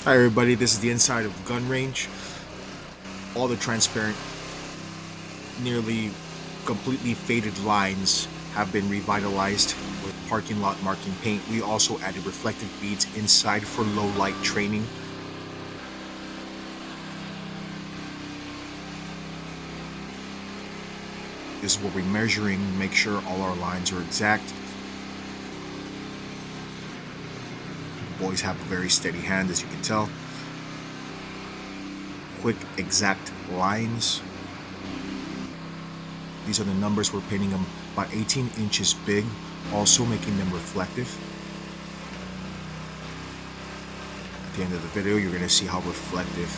Hi everybody, this is the inside of gun range. All the transparent, nearly completely faded lines have been revitalized with parking lot marking paint. We also added reflective beads inside for low light training. This is what we're measuring, make sure all our lines are exact. The boys have a very steady hand, as you can tell. Quick, exact lines. These are the numbers. We're painting them about 18 inches big, also making them reflective. At the end of the video, you're going to see how reflective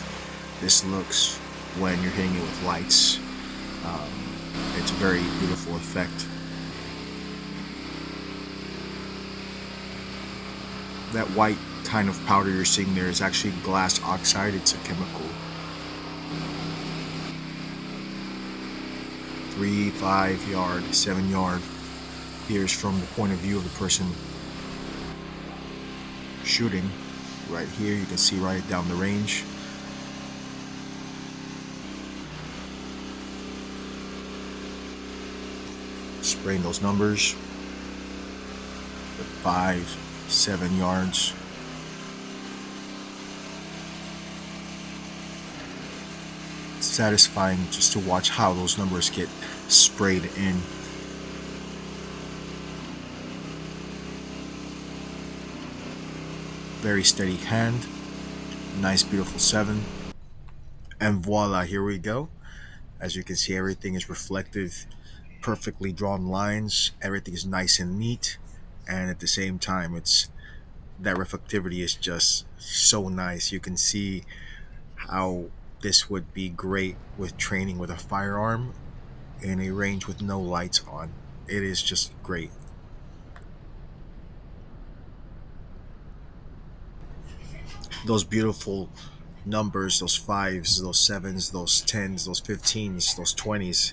this looks when you're hitting it with lights. It's a very beautiful effect. That white kind of powder you're seeing there is actually glass oxide. It's a chemical. 3, 5 yard, 7 yard. Here's from the point of view of the person shooting. Right here, you can see right down the range. Spraying those numbers at 5, 7 yards. It's satisfying just to watch how those numbers get sprayed in. Very steady hand, nice beautiful 7, and voila, here we go. As you can see, everything is reflective, perfectly drawn lines, everything is nice and neat, and at the same time that reflectivity is just so nice. You can see how this would be great with training with a firearm in a range with no lights on. It is just great. Those beautiful numbers, those 5s, those 7s, those 10s, those 15s, those 20s,